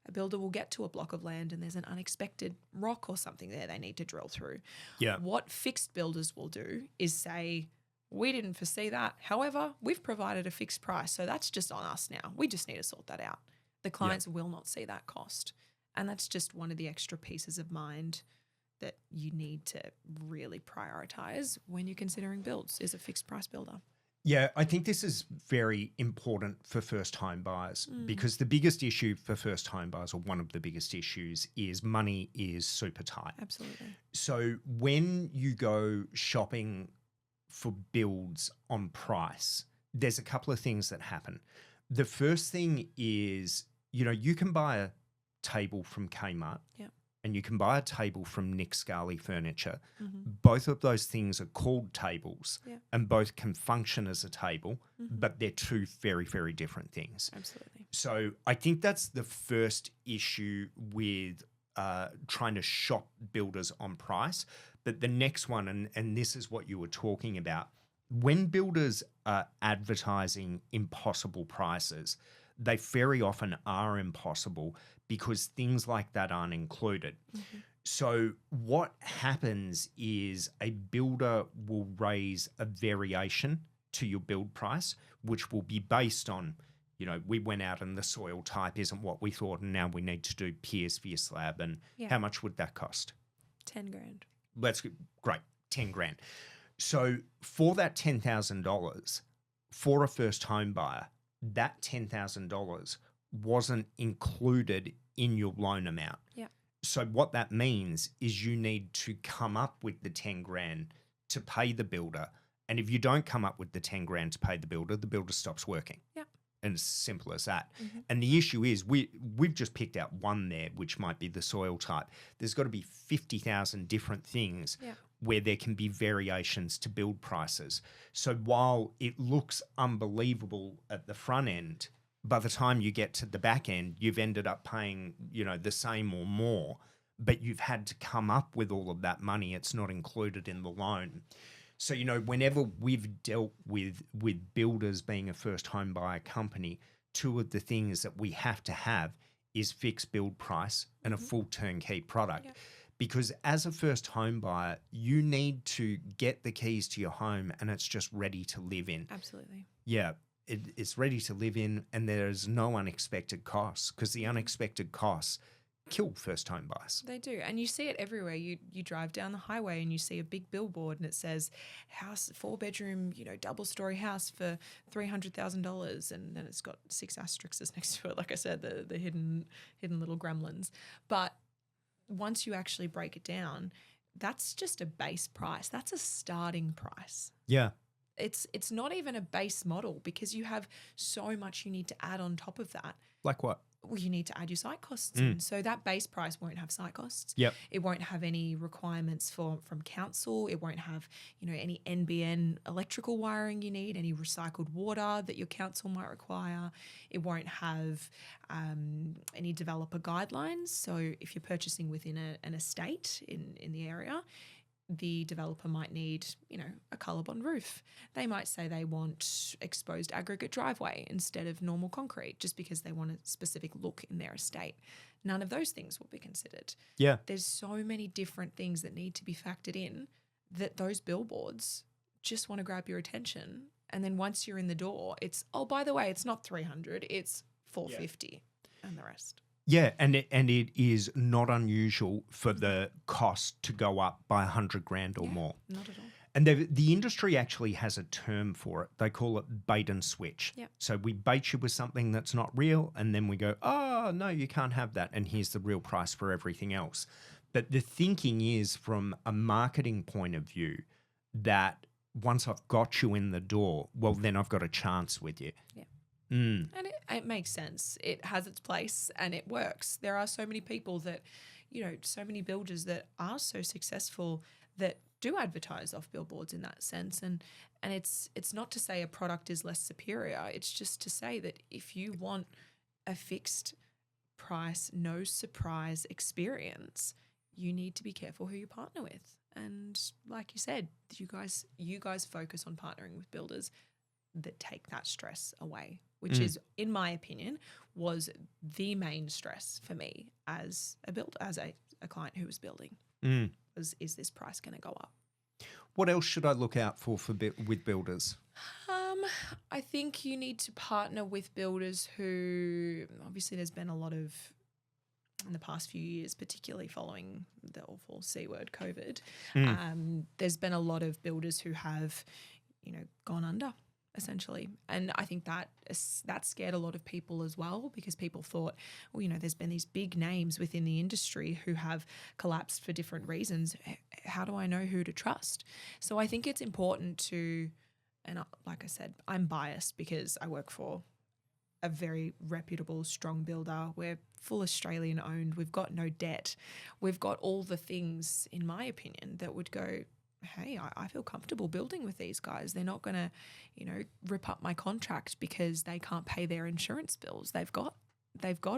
a builder will get to a block of land and there's an unexpected rock or something there they need to drill through. Yeah. What fixed builders will do is say, we didn't foresee that. However, we've provided a fixed price, so that's just on us now. We just need to sort that out. The clients will not see that cost. And that's just one of the extra pieces of mind that you need to really prioritize when you're considering builds is a fixed price builder. Yeah, I think this is very important for first home buyers because the biggest issue for first home buyers, or one of the biggest issues, is money is super tight. Absolutely. So when you go shopping for builds on price, there's a couple of things that happen. The first thing is, you can buy a table from Kmart and you can buy a table from Nick Scali Furniture. Both of those things are called tables and both can function as a table, but they're two very, very different things. Absolutely. So I think that's the first issue with trying to shop builders on price. But the next one, and this is what you were talking about, when builders are advertising impossible prices, they very often are impossible because things like that aren't included. So what happens is a builder will raise a variation to your build price, which will be based on, we went out and the soil type isn't what we thought, and now we need to do piers for your slab. And how much would that cost? 10 grand. Great, 10 grand. So for that $10,000, for a first home buyer, that $10,000 wasn't included in your loan amount. Yeah. So what that means is you need to come up with the 10 grand to pay the builder. And if you don't come up with the 10 grand to pay the builder stops working. Yeah. And it's as simple as that. And the issue is we've just picked out one there, which might be the soil type. There's got to be 50,000 different things where there can be variations to build prices. So while it looks unbelievable at the front end, by the time you get to the back end, you've ended up paying, the same or more, but you've had to come up with all of that money. It's not included in the loan. So, whenever we've dealt with builders being a first home buyer company, two of the things that we have to have is fixed build price and a full turnkey product. Yeah. Because as a first home buyer, you need to get the keys to your home and it's just ready to live in. Absolutely. Yeah, it's ready to live in and there's no unexpected costs, because the unexpected costs kill first home buyers. They do. And you see it everywhere. You drive down the highway and you see a big billboard and it says house, 4-bedroom, double story house for $300,000. And then it's got 6 asterisks next to it. Like I said, the hidden little gremlins. But once you actually break it down, that's just a base price. That's a starting price. Yeah. It's not even a base model because you have so much you need to add on top of that. Like what? Well, you need to add your site costs in. So that base price won't have site costs. Yep. It won't have any requirements from council. It won't have, any NBN electrical wiring you need, any recycled water that your council might require. It won't have any developer guidelines. So if you're purchasing within an estate in the area, the developer might need, a ColourBond roof. They might say they want exposed aggregate driveway instead of normal concrete just because they want a specific look in their estate. None of those things will be considered. Yeah. There's so many different things that need to be factored in that those billboards just want to grab your attention. And then once you're in the door, it's, oh, by the way, it's not 300, it's 450 and the rest. Yeah, and it is not unusual for the cost to go up by $100,000 or more. Not at all. And the industry actually has a term for it. They call it bait and switch. Yep. So we bait you with something that's not real, and then we go, oh, no, you can't have that, and here's the real price for everything else. But the thinking is, from a marketing point of view, that once I've got you in the door, well, then I've got a chance with you. Yeah. Mm. And it makes sense. It has its place and it works. There are so many people that, so many builders that are so successful that do advertise off billboards in that sense. And it's not to say a product is less superior. It's just to say that if you want a fixed price, no surprise experience, you need to be careful who you partner with. And like you said, you guys focus on partnering with builders that take that stress away, which is, in my opinion, was the main stress for me as a client who was building. Is this price going to go up? What else should I look out for with builders? I think you need to partner with builders who, obviously there's been a lot of, in the past few years, particularly following the awful C word COVID, there's been a lot of builders who have, gone under, essentially. And I think that scared a lot of people as well, because people thought, well, there's been these big names within the industry who have collapsed for different reasons. How do I know who to trust? So I think it's important to, and like I said, I'm biased because I work for a very reputable, strong builder. We're full Australian owned. We've got no debt. We've got all the things, in my opinion, that would go, hey, I feel comfortable building with these guys. They're not going to, rip up my contract because they can't pay their insurance bills. They've got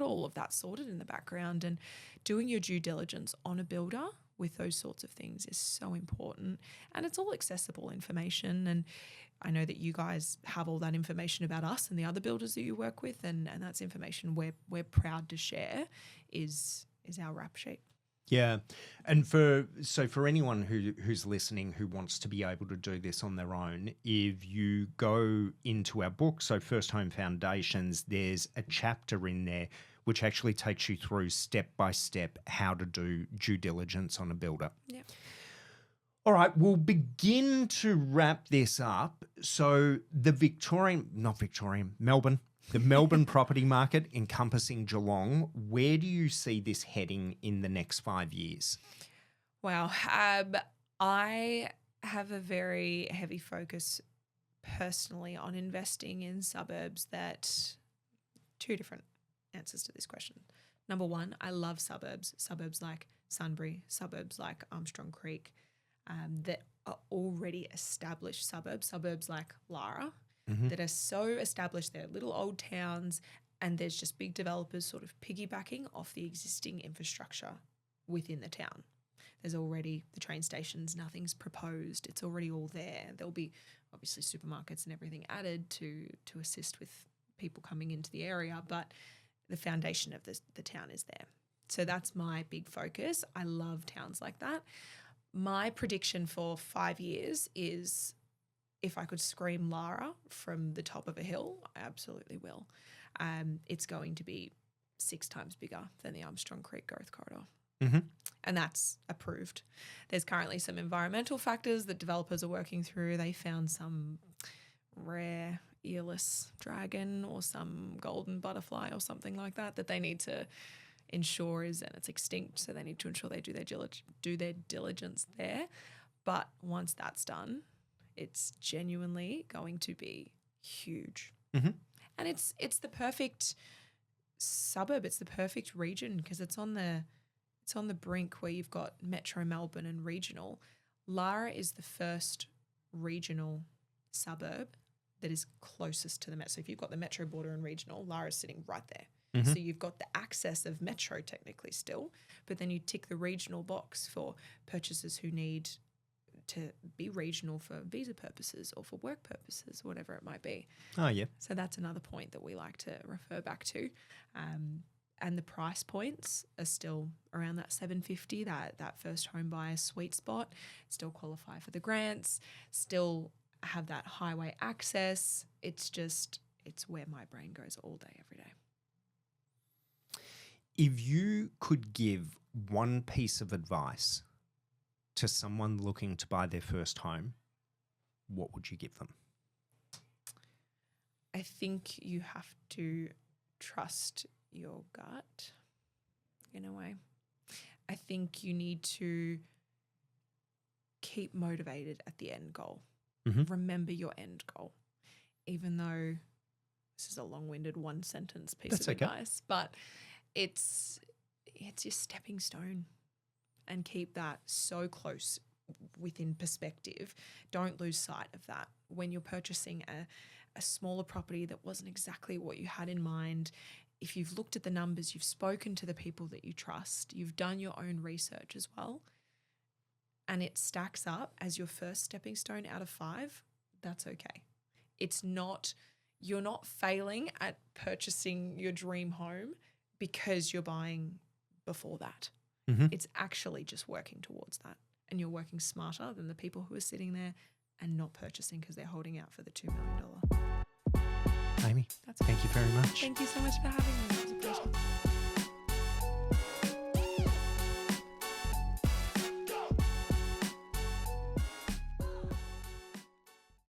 all of that sorted in the background, and doing your due diligence on a builder with those sorts of things is so important. And it's all accessible information. And I know that you guys have all that information about us and the other builders that you work with, and that's information we're proud to share is our rap sheet. Yeah. And for anyone who's listening who wants to be able to do this on their own, if you go into our book, so First Home Foundations, there's a chapter in there which actually takes you through step by step how to do due diligence on a builder. Yeah. All right, we'll begin to wrap this up. So Melbourne, the Melbourne property market encompassing Geelong, where do you see this heading in the next 5 years? Wow. I have a very heavy focus personally on investing in suburbs that, two different answers to this question. Number one, I love suburbs like Sunbury, suburbs like Armstrong Creek, that are already established suburbs like Lara, that are so established. They're little old towns, and there's just big developers sort of piggybacking off the existing infrastructure within the town. There's already the train stations, nothing's proposed. It's already all there. There'll be obviously supermarkets and everything added to assist with people coming into the area, but the foundation of the town is there. So that's my big focus. I love towns like that. My prediction for 5 years is, if I could scream Lara from the top of a hill, I absolutely will. It's going to be 6 times bigger than the Armstrong Creek growth corridor. Mm-hmm. And that's approved. There's currently some environmental factors that developers are working through. They found some rare earless dragon or some golden butterfly or something like that they need to ensure and it's extinct. So they need to ensure they do their diligence there. But once that's done, it's genuinely going to be huge. Mm-hmm. And it's the perfect suburb. It's the perfect region because it's on the brink where you've got Metro Melbourne and regional. Lara is the first regional suburb that is closest to the Metro. So if you've got the Metro border and regional, Lara's sitting right there. Mm-hmm. So you've got the access of Metro technically still, but then you tick the regional box for purchasers who need to be regional for visa purposes or for work purposes, whatever it might be. Oh, yeah. So that's another point that we like to refer back to. And the price points are still around that $750, that first home buyer sweet spot, still qualify for the grants, still have that highway access. It's where my brain goes all day, every day. If you could give one piece of advice to someone looking to buy their first home, what would you give them? I think you have to trust your gut in a way. I think you need to keep motivated at the end goal. Mm-hmm. Remember your end goal. Even though this is a long-winded one sentence piece That's of okay. advice, but it's your stepping stone, and keep that so close within perspective. Don't lose sight of that. When you're purchasing a smaller property that wasn't exactly what you had in mind, if you've looked at the numbers, you've spoken to the people that you trust, you've done your own research as well, and it stacks up as your first stepping stone out of 5, that's okay. You're not failing at purchasing your dream home because you're buying before that. Mm-hmm. It's actually just working towards that, and you're working smarter than the people who are sitting there and not purchasing because they're holding out for the $2 million. Amy, thank you very much. Thank you so much for having me. It was a pleasure.